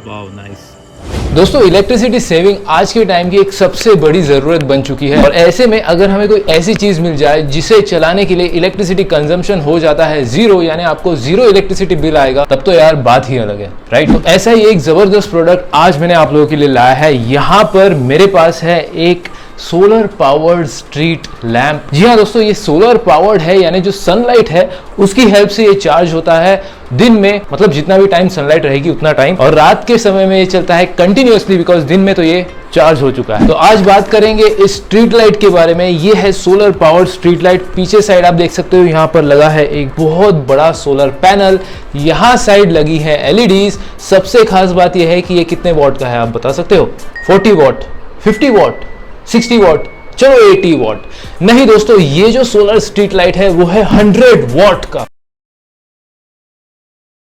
Wow nice. दोस्तों electricity saving आज के टाइम की एक सबसे बड़ी जरूरत बन चुकी है और ऐसे में अगर हमें कोई ऐसी चीज मिल जाए जिसे चलाने के लिए इलेक्ट्रिसिटी कंजम्पशन हो जाता है जीरो, यानी आपको जीरो इलेक्ट्रिसिटी बिल आएगा, तब तो यार बात ही अलग है, राइट। तो ऐसा ही एक जबरदस्त प्रोडक्ट आज मैंने आप लोगों के लिए लाया है। यहाँ पर मेरे पास है एक सोलर पावर्ड स्ट्रीट लैंप। जी हाँ दोस्तों, ये सोलर पावर्ड है, यानी जो सनलाइट है उसकी हेल्प से ये चार्ज होता है दिन में, मतलब जितना भी टाइम सनलाइट रहेगी उतना टाइम, और रात के समय में ये चलता है कंटिन्यूअसली, बिकॉज दिन में तो ये चार्ज हो चुका है। तो आज बात करेंगे इस स्ट्रीट लाइट के बारे में। ये है सोलर पावर्ड स्ट्रीट लाइट। पीछे साइड आप देख सकते हो यहाँ पर लगा है एक बहुत बड़ा सोलर पैनल, यहाँ साइड लगी है एलईडीज। सबसे खास बात यह है कि ये कितने वॉट का है, आप बता सकते हो? 40 वॉट, 50 वॉट, 60 वॉट, चलो 80 वॉट। नहीं दोस्तों, ये जो सोलर स्ट्रीट लाइट है वो है 100 वॉट का।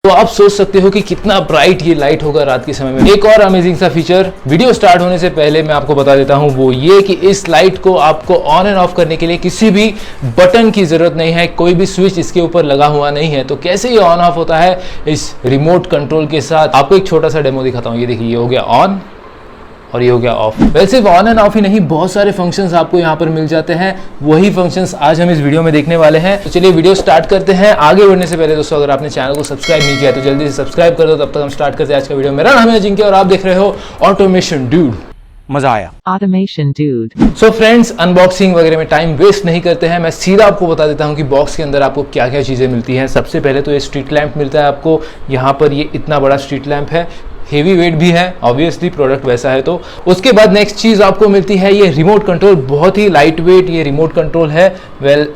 तो आप सोच सकते हो कि कितना ब्राइट ये लाइट होगा रात के समय में। एक और अमेजिंग सा फीचर वीडियो स्टार्ट होने से पहले मैं आपको बता देता हूं, वो ये कि इस लाइट को आपको ऑन एंड ऑफ करने के लिए किसी भी बटन की जरूरत नहीं है, कोई भी स्विच इसके ऊपर लगा हुआ नहीं है। तो कैसे ये ऑन ऑफ होता है इस रिमोट कंट्रोल के साथ, आपको एक छोटा सा डेमो दिखाता हूं। ये देखिए, ये हो गया ऑन और ये हो गया ऑफ। वैसे सिर्फ ऑन एंड ऑफ ही नहीं, बहुत सारे फंक्शंस आपको यहाँ पर मिल जाते हैं। वही फंक्शंस आज हम इस वीडियो में देखने वाले हैं। तो चलिए वीडियो स्टार्ट करते हैं। आगे बढ़ने से पहले दोस्तों, अगर आपने चैनल को सब्सक्राइब नहीं किया तो जल्दी से सब्सक्राइब कर दो। तब तक हम स्टार्ट करते हैं आज का वीडियो। मेरा नाम है अजिंक्य और आप देख रहे हो ऑटोमेशन ड्यूड। मजा आया। Automation Dude। So friends, unboxing वगैरह में टाइम वेस्ट नहीं करते हैं, मैं सीधा आपको बता देता हूं कि बॉक्स के अंदर आपको क्या क्या चीज़ें मिलती हैं। सबसे पहले तो ये स्ट्रीट लैंप मिलता है आपको। यहाँ पर ये इतना बड़ा स्ट्रीट लैंप है, हेवी वेट भी है, ऑब्वियसली प्रोडक्ट वैसा है। तो उसके बाद नेक्स्ट चीज़ आपको मिलती है ये रिमोट कंट्रोल। बहुत ही लाइट वेट ये रिमोट कंट्रोल है।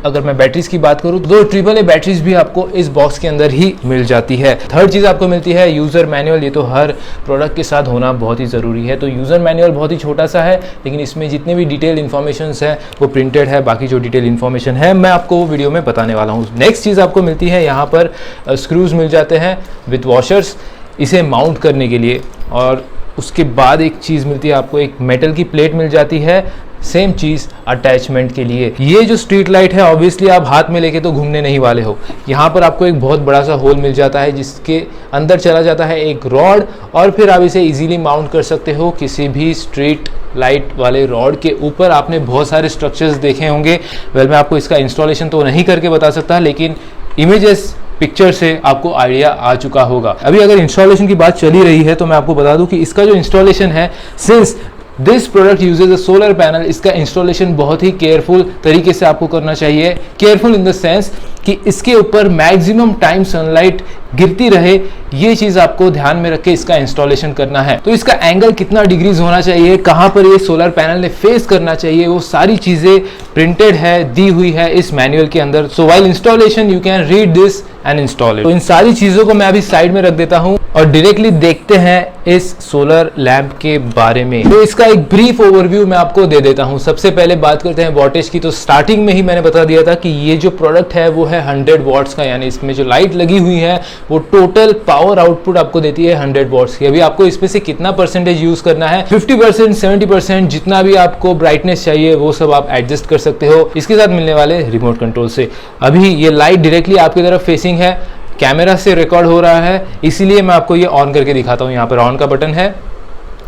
अगर मैं बैटरीज की बात करूँ तो AAA बैटरीज भी आपको इस बॉक्स के अंदर ही मिल जाती है। थर्ड चीज़ आपको मिलती है यूज़र मैनुअल। ये तो हर प्रोडक्ट के साथ होना बहुत ही ज़रूरी है। तो यूज़र मैनुअल बहुत ही छोटा सा है, लेकिन इसमें जितने भी डिटेल इन्फॉर्मेशन है वो प्रिंटेड है। बाकी जो डिटेल इन्फॉर्मेशन है मैं आपको वो वीडियो में बताने वाला हूँ। नेक्स्ट चीज़ आपको मिलती है यहाँ पर स्क्रूज मिल जाते हैं विथ वॉशर्स इसे माउंट करने के लिए, और उसके बाद एक चीज़ मिलती है आपको, एक मेटल की प्लेट मिल जाती है, सेम चीज़ अटैचमेंट के लिए। ये जो स्ट्रीट लाइट है ऑब्वियसली आप हाथ में लेके तो घूमने नहीं वाले हो। यहाँ पर आपको एक बहुत बड़ा सा होल मिल जाता है जिसके अंदर चला जाता है एक रॉड, और फिर आप इसे इजीली माउंट कर सकते हो किसी भी स्ट्रीट लाइट वाले रॉड के ऊपर। आपने बहुत सारे स्ट्रक्चर्स देखे होंगे। मैं आपको इसका इंस्टॉलेशन तो नहीं करके बता सकता, लेकिन इमेजेस पिक्चर से आपको आइडिया आ चुका होगा। अभी अगर इंस्टॉलेशन की बात चली रही है तो मैं आपको बता दूं कि इसका जो इंस्टॉलेशन है, since this product usage a solar panel, इसका इंस्टॉलेशन बहुत ही केयरफुल तरीके से आपको करना चाहिए। केयरफुल इन द सेंस कि इसके ऊपर मैक्सिमम टाइम सनलाइट गिरती रहे, ये चीज़ आपको ध्यान में रख के इसका इंस्टॉलेशन करना है। तो इसका एंगल कितना डिग्रीज होना चाहिए, कहाँ पर ये सोलर पैनल ने फेस करना चाहिए, वो सारी चीज़ें प्रिंटेड है, दी हुई है इस मैनुअल के अंदर। सो while installation you can read this and install it. तो इन सारी चीज़ों को मैं अभी साइड में रख देता हूँ और डायरेक्टली देखते हैं इस सोलर लैंप के बारे में। तो इसका एक ब्रीफ ओवरव्यू मैं आपको दे देता हूँ। सबसे पहले बात करते हैं वॉटेज की। तो स्टार्टिंग में ही मैंने बता दिया था कि ये जो प्रोडक्ट है वो है 100 वॉट्स का, यानी इसमें जो लाइट लगी हुई है वो टोटल पावर आउटपुट आपको देती है 100 वॉट्स की। अभी आपको इसमें से कितना परसेंटेज यूज करना है, 50%, 70%, जितना भी आपको ब्राइटनेस चाहिए वो सब आप एडजस्ट कर सकते हो इसके साथ मिलने वाले रिमोट कंट्रोल से। अभी ये लाइट डायरेक्टली आपकी तरफ फेसिंग है, कैमरा से रिकॉर्ड हो रहा है, इसीलिए मैं आपको ये ऑन करके दिखाता हूँ। यहाँ पर ऑन का बटन है,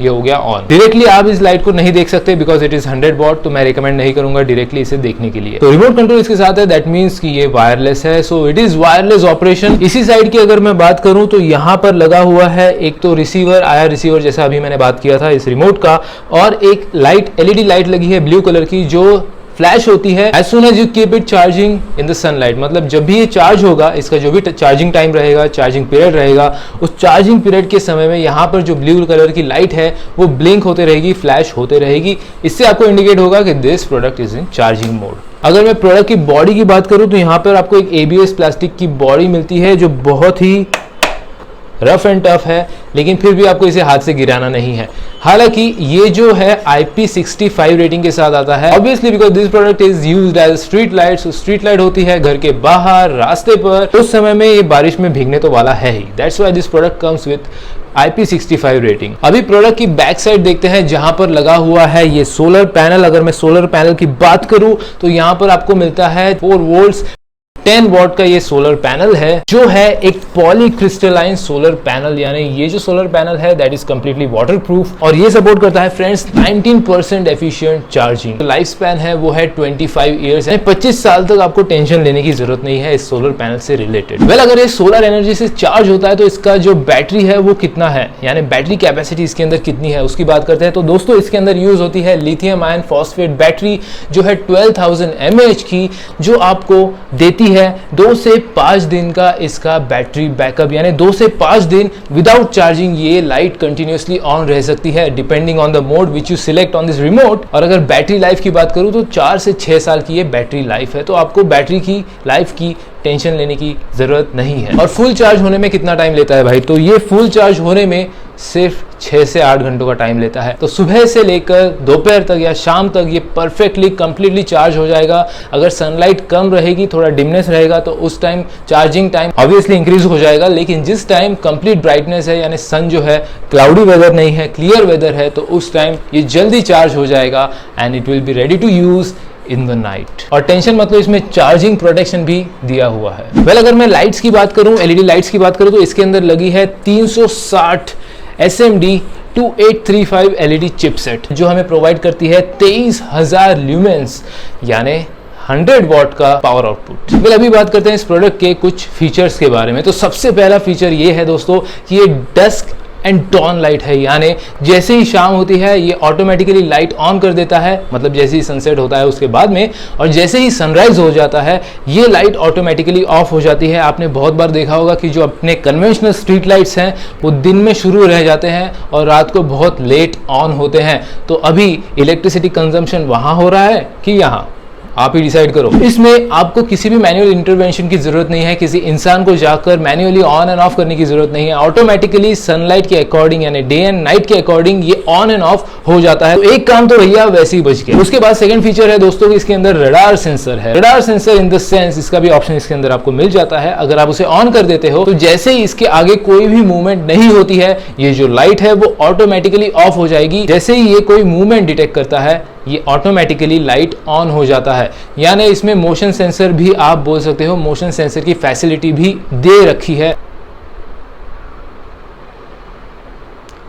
ये हो गया ऑन। डायरेक्टली आप इस लाइट को नहीं देख सकते बिकॉज इट इज 100 वॉट, तो मैं रिकमेंड नहीं करूंगा डायरेक्टली इसे देखने के लिए। तो रिमोट कंट्रोल इसके साथ है, दैट मींस कि ये वायरलेस है। So it is wireless operation. इसी साइड की अगर मैं बात करूं तो यहाँ पर लगा हुआ है एक तो रिसीवर, आया रिसीवर जैसा अभी मैंने बात किया था इस रिमोट का, और एक लाइट एलईडी लाइट लगी है ब्लू कलर की जो फ्लैश होती है as soon as you keep it charging in the sunlight. मतलब जब भी ये चार्ज होगा, इसका जो भी चार्जिंग टाइम रहेगा, चार्जिंग पीरियड रहेगा, उस चार्जिंग पीरियड के समय में यहाँ पर जो ब्लू कलर की लाइट है वो ब्लिंक होते रहेगी, फ्लैश होते रहेगी। इससे आपको इंडिकेट होगा कि this product is in charging mode. अगर मैं प्रोडक्ट की बॉडी की बात करूँ तो यहाँ पर आपको एक ABS प्लास्टिक की बॉडी मिलती है जो बहुत ही रफ एंड टफ है, लेकिन फिर भी आपको इसे हाथ से गिराना नहीं है। हालांकि ये जो है IP65 रेटिंग के साथ आता है, obviously because this product is used as street light. Street light होती है घर के बाहर, रास्ते पर, उस समय में ये बारिश में भीगने तो वाला है ही। That's why this product comes with IP65 rating. अभी प्रोडक्ट की बैक साइड देखते हैं जहां पर लगा हुआ है ये सोलर पैनल। अगर मैं सोलर पैनल की बात करूं तो यहां पर आपको मिलता है 4 वोल्ट्स 10 वॉट का ये सोलर पैनल है जो है एक पॉलीक्रिस्टलाइन सोलर पैनल, यानी ये जो सोलर पैनल है दैट इज कंप्लीटली वाटरप्रूफ और ये सपोर्ट करता है friends 19% efficient charging. Life span है वो है 25 ईयर्स है, 25 साल तक आपको टेंशन लेने की जरूरत नहीं है इस सोलर पैनल से रिलेटेड। वेल अगर ये सोलर एनर्जी से चार्ज होता है तो इसका जो बैटरी है वो कितना है, यानी बैटरी कैपेसिटी इसके अंदर कितनी है उसकी बात करते हैं। तो दोस्तों इसके अंदर यूज होती है लिथियम आयन फॉस्फेट बैटरी जो है 12,000 mAh की, जो आपको देती है 2 से 5 दिन का इसका बैटरी बैकअप, यानी 2 से 5 दिन विदाउट चार्जिंग ये लाइट कंटिन्यूअसली ऑन रह सकती है depending on the mode which you select on this remote. और अगर बैटरी लाइफ की बात करूं तो 4 से 6 साल की ये बैटरी लाइफ है, तो आपको बैटरी की लाइफ की टेंशन लेने की जरूरत नहीं है। और फुल चार्ज होने में कितना टाइम लेता है भाई, तो ये फुल चार्ज होने में सिर्फ 6 से 8 घंटों का टाइम लेता है। तो सुबह से लेकर दोपहर तक या शाम तक ये परफेक्टली कंप्लीटली चार्ज हो जाएगा। अगर सनलाइट कम रहेगी, थोड़ा डिमनेस रहेगा तो उस time charging time obviously increase हो जाएगा, लेकिन जिस टाइम कंप्लीट ब्राइटनेस है यानी सन जो है, क्लाउडी वेदर नहीं है, क्लियर वेदर है, तो उस टाइम ये जल्दी चार्ज हो जाएगा and it will be ready to use in the night. और टेंशन मतलब इसमें चार्जिंग प्रोटेक्शन भी दिया हुआ है। वेल अगर मैं लाइट्स की बात करूं, एलईडी लाइट्स की बात करूं, तो इसके अंदर लगी है 360 SMD 2835 एलईडी चिपसेट जो हमें प्रोवाइड करती है 23,000 ल्यूमेंस यानी 100 वॉट का पावर आउटपुट। वेल अभी बात करते हैं इस प्रोडक्ट के कुछ फीचर्स के बारे में। तो सबसे पहला फीचर ये है दोस्तों कि ये डस्क एंड डॉन लाइट है, यानी जैसे ही शाम होती है ये ऑटोमेटिकली लाइट ऑन कर देता है, मतलब जैसे ही सनसेट होता है उसके बाद में, और जैसे ही सनराइज हो जाता है ये लाइट ऑटोमेटिकली ऑफ हो जाती है। आपने बहुत बार देखा होगा कि जो अपने कन्वेंशनल स्ट्रीट लाइट्स हैं वो दिन में शुरू रह जाते हैं और रात को बहुत लेट ऑन होते हैं। तो अभी इलेक्ट्रिसिटी कंजम्पशन वहां हो रहा है कि यहाँ, आप ही डिसाइड करो। इसमें आपको किसी भी मैनुअल इंटरवेंशन की जरूरत नहीं है, किसी इंसान को जाकर मैन्युअली ऑन एंड ऑफ करने की जरूरत नहीं है। ऑटोमेटिकली सनलाइट के अकॉर्डिंग यानी डे एंड नाइट के अकॉर्डिंग ये ऑन एंड ऑफ हो जाता है। तो एक काम तो भैया वैसे ही बच गया। उसके बाद सेकंड फीचर है दोस्तों कि इसके अंदर रडार सेंसर है। Radar sensor in the sense इसका भी ऑप्शन इसके अंदर आपको मिल जाता है। अगर आप उसे ऑन कर देते हो तो जैसे ही इसके आगे कोई भी मूवमेंट नहीं होती है, ये जो लाइट है वो ऑटोमेटिकली ऑफ हो जाएगी। जैसे ही ये कोई मूवमेंट डिटेक्ट करता है ये ऑटोमेटिकली लाइट ऑन हो जाता है। यानी इसमें मोशन सेंसर भी आप बोल सकते हो, मोशन सेंसर की फैसिलिटी भी दे रखी है।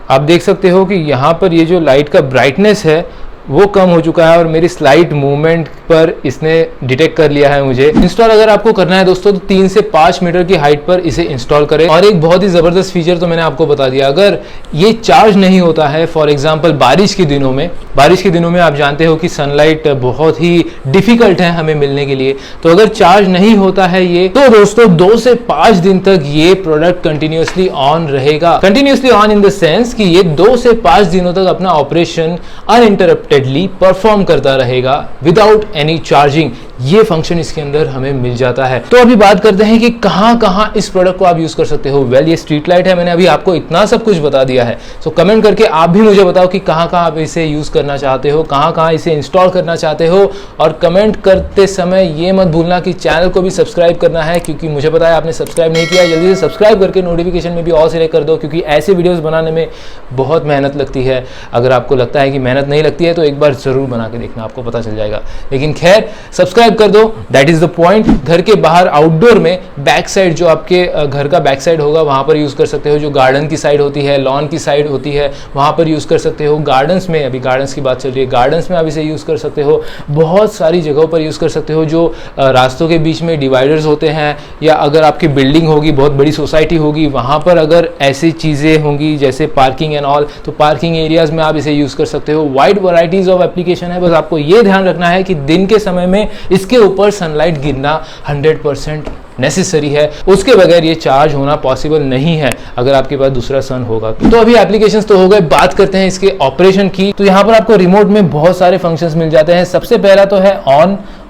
आप देख सकते हो कि यहाँ पर ये जो लाइट का ब्राइटनेस है वो कम हो चुका है और मेरी स्लाइट मूवमेंट पर इसने डिटेक्ट कर लिया है। मुझे इंस्टॉल अगर आपको करना है दोस्तों तो 3 से 5 मीटर की हाइट पर इसे इंस्टॉल करें। और एक बहुत ही जबरदस्त फीचर तो मैंने आपको बता दिया, अगर ये चार्ज नहीं होता है, फॉर एग्जांपल बारिश के दिनों में आप जानते हो कि सनलाइट बहुत ही डिफिकल्ट है हमें मिलने के लिए, तो अगर चार्ज नहीं होता है ये, तो दोस्तों 2 से 5 दिन तक ये प्रोडक्ट कंटिन्यूअसली ऑन रहेगा। Continuously on in the sense कि ये 2 से 5 दिनों तक अपना ऑपरेशन अनइंटरप्टेडली परफॉर्म करता रहेगा विदाउट एनी चार्जिंग। ये फंक्शन इसके अंदर हमें मिल जाता है। तो अभी बात करते हैं कि कहां इस प्रोडक्ट को आप यूज कर सकते हो। वेल ये स्ट्रीट लाइट है, मैंने अभी आपको इतना सब कुछ बता दिया है। सो कमेंट करके आप भी मुझे बताओ कि कहां आप इसे यूज करना चाहते हो, कहां इसे इंस्टॉल करना चाहते हो। और कमेंट करते समय ये मत भूलना कि चैनल को भी सब्सक्राइब करना है, क्योंकि मुझे पता है आपने सब्सक्राइब नहीं किया। जल्दी से सब्सक्राइब करके नोटिफिकेशन में भी ऑल सिलेक्ट कर दो, क्योंकि ऐसे वीडियोस बनाने में बहुत मेहनत लगती है। अगर आपको लगता है कि मेहनत नहीं लगती है तो एक बार जरूर बना के देखना, आपको पता चल जाएगा। लेकिन खैर सब्सक्राइब कर दो, दैट इज द पॉइंट। घर के बाहर आउटडोर में बैक साइड, जो आपके घर का बैक साइड होगा वहां पर यूज कर सकते हो। जो गार्डन की साइड होती है, लॉन की साइड होती है, वहां पर यूज कर सकते हो। गार्डन्स में, अभी गार्डन्स की बात चल रही है, गार्डन्स में आप इसे यूज कर सकते हो। बहुत सारी जगहों पर यूज कर सकते हो। जो रास्तों के बीच में डिवाइडर्स होते हैं, या अगर आपकी बिल्डिंग होगी, बहुत बड़ी सोसाइटी होगी, वहां पर अगर ऐसी चीजें होंगी जैसे पार्किंग एंड ऑल, तो पार्किंग एरियाज में आप इसे यूज कर सकते हो। वाइड वैरायटीज ऑफ एप्लीकेशन है। बस आपको ये ध्यान रखना है कि दिन के समय में इसके ऊपर सनलाइट गिरना 100% नेसेसरी है, उसके बगैर ये चार्ज होना पॉसिबल नहीं है अगर आपके पास दूसरा सन होगा। तो अभी एप्लीकेशंस तो हो गए, बात करते हैं इसके ऑपरेशन की। तो यहाँ पर आपको रिमोट में बहुत सारे फंक्शंस मिल जाते हैं। सबसे पहला तो है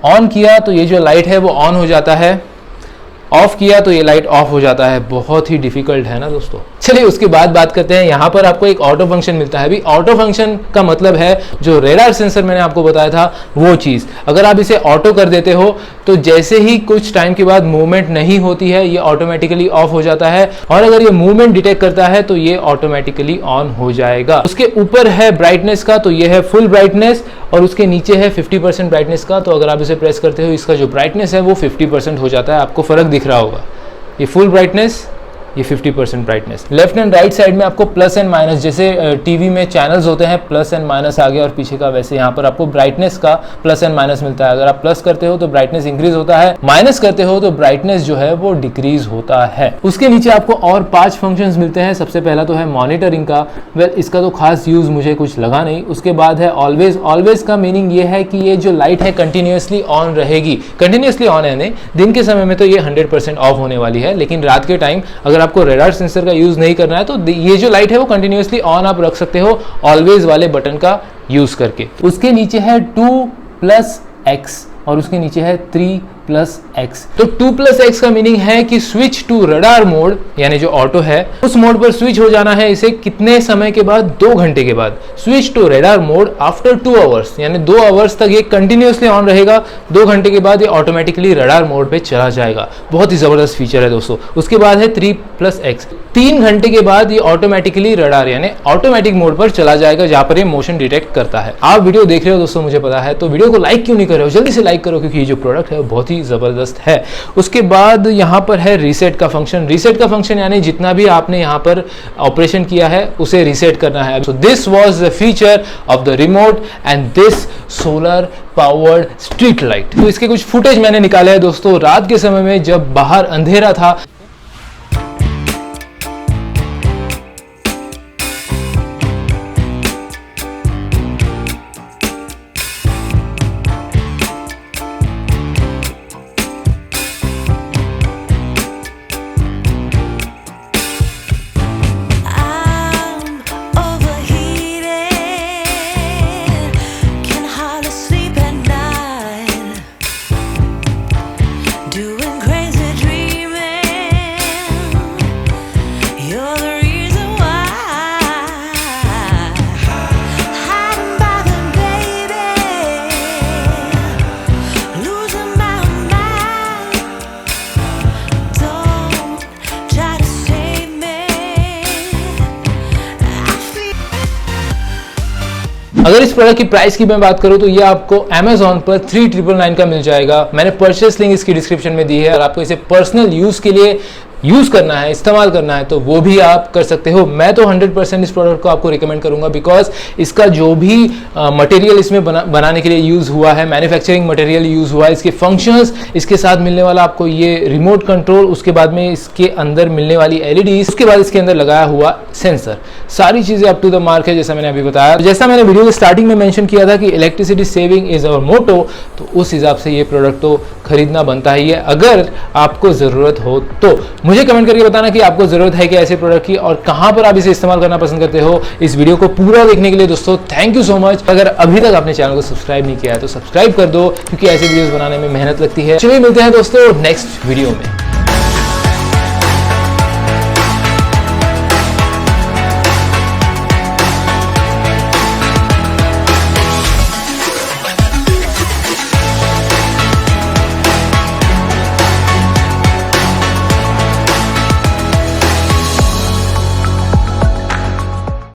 ऑन किया तो ये जो लाइट है वो ऑन हो जाता है, ऑफ किया तो ये लाइट ऑफ हो जाता है। बहुत ही डिफिकल्ट है ना दोस्तों। चलिए उसके बाद बात करते हैं। यहाँ पर आपको एक ऑटो फंक्शन मिलता है। अभी ऑटो फंक्शन का मतलब है जो रेडार सेंसर मैंने आपको बताया था वो चीज़, अगर आप इसे ऑटो कर देते हो तो जैसे ही कुछ टाइम के बाद मूवमेंट नहीं होती है ये ऑटोमेटिकली ऑफ हो जाता है, और अगर ये मूवमेंट डिटेक्ट करता है तो ये ऑटोमेटिकली ऑन हो जाएगा। उसके ऊपर है ब्राइटनेस का, तो ये है फुल ब्राइटनेस, और उसके नीचे है 50% ब्राइटनेस का। तो अगर आप इसे प्रेस करते हो इसका जो ब्राइटनेस है वो 50% हो जाता है। आपको फर्क दिख रहा होगा, ये फुल ब्राइटनेस, ये 50% brightness. Left and right side में आपको प्लस एंड माइनस, जैसे टीवी में चैनल्स होते हैं प्लस एंड माइनस आगे और पीछे का, वैसे यहाँ पर आपको ब्राइटनेस का प्लस एंड माइनस मिलता है। अगर आप प्लस करते हो तो ब्राइटनेस इंक्रीज होता है, माइनस करते हो तो ब्राइटनेस जो है वो डिक्रीज होता है। उसके नीचे आपको और 5 फंक्शंस मिलते हैं। सबसे पहला तो है मॉनिटरिंग का। वेल इसका तो खास यूज मुझे कुछ लगा नहीं। उसके बाद है ऑलवेज। ऑलवेज का मीनिंग ये है कि ये जो लाइट है कंटिन्यूसली ऑन रहेगी। कंटिन्यूसली ऑन है नहीं, दिन के समय में तो ये 100% ऑफ होने वाली है, लेकिन रात के टाइम अगर आपको रेडार सेंसर का यूज नहीं करना है तो ये जो लाइट है वो कंटिन्यूसली ऑन आप रख सकते हो ऑलवेज वाले बटन का यूज करके। उसके नीचे है 2+X और उसके नीचे है 3+X। तो 2+X का मीनिंग है कि स्विच टू रडार मोड, यानी जो ऑटो है उस मोड पर स्विच हो जाना है इसे कितने समय के बाद, 2 घंटे के बाद। Switch to radar mode after 2 hours, यानी 2 आवर्स तक ये कंटिन्यूसली ऑन रहेगा। 2 घंटे के बाद ये ऑटोमेटिकली रडार मोड पे चला जाएगा। बहुत ही जबरदस्त फीचर है दोस्तों। उसके बाद है 3+X। 3 घंटे के बाद ये ऑटोमेटिकली रडार यानी ऑटोमेटिक मोड पर चला जाएगा, जहां पर ये मोशन डिटेक्ट करता है। आप वीडियो देख रहे हो दोस्तों, मुझे पता है, तो वीडियो को लाइक क्यों नहीं कर रहे हो? जल्दी से लाइक करो, क्योंकि ये जो प्रोडक्ट है वो बहुत ही जबरदस्त है। उसके बाद यहाँ पर है रीसेट का फंक्शन। रीसेट का फंक्शन यानी जितना भी आपने यहाँ पर ऑपरेशन किया है उसे रीसेट करना है। So this was the feature of the remote and this solar powered street light. तो इसके कुछ फुटेज मैंने निकाले हैं दोस्तों, रात के समय में जब बाहर अंधेरा था। अगर इस प्रोडक्ट की प्राइस की मैं बात करूं तो ये आपको Amazon पर 3,999 का मिल जाएगा। मैंने परचेस लिंक इसकी डिस्क्रिप्शन में दी है, और आपको इसे पर्सनल यूज के लिए यूज करना है, इस्तेमाल करना है, तो वो भी आप कर सकते हो। मैं तो 100% इस प्रोडक्ट को आपको रिकमेंड करूंगा, बिकॉज इसका जो भी मटेरियल इसमें बनाने के लिए यूज हुआ है, मैन्युफैक्चरिंग मटेरियल यूज हुआ है, इसके फंक्शंस, इसके साथ मिलने वाला आपको ये रिमोट कंट्रोल, उसके बाद में इसके अंदर मिलने वाली एलईडी, उसके बाद इसके अंदर लगाया हुआ सेंसर, सारी चीजें अप टू द मार्क है, जैसा मैंने अभी बताया। जैसा मैंने वीडियो के स्टार्टिंग में मेंशन किया था कि इलेक्ट्रिसिटी सेविंग इज अवर मोटो, तो उस हिसाब से ये प्रोडक्ट तो खरीदना बनता ही है अगर आपको जरूरत हो तो। मुझे कमेंट करके बताना कि आपको जरूरत है कि ऐसे प्रोडक्ट की, और कहां पर आप इसे इस्तेमाल करना पसंद करते हो। इस वीडियो को पूरा देखने के लिए दोस्तों थैंक यू सो मच। अगर अभी तक आपने चैनल को सब्सक्राइब नहीं किया है तो सब्सक्राइब कर दो, क्योंकि ऐसे वीडियोस बनाने में मेहनत लगती है। चलिए मिलते हैं दोस्तों नेक्स्ट वीडियो में।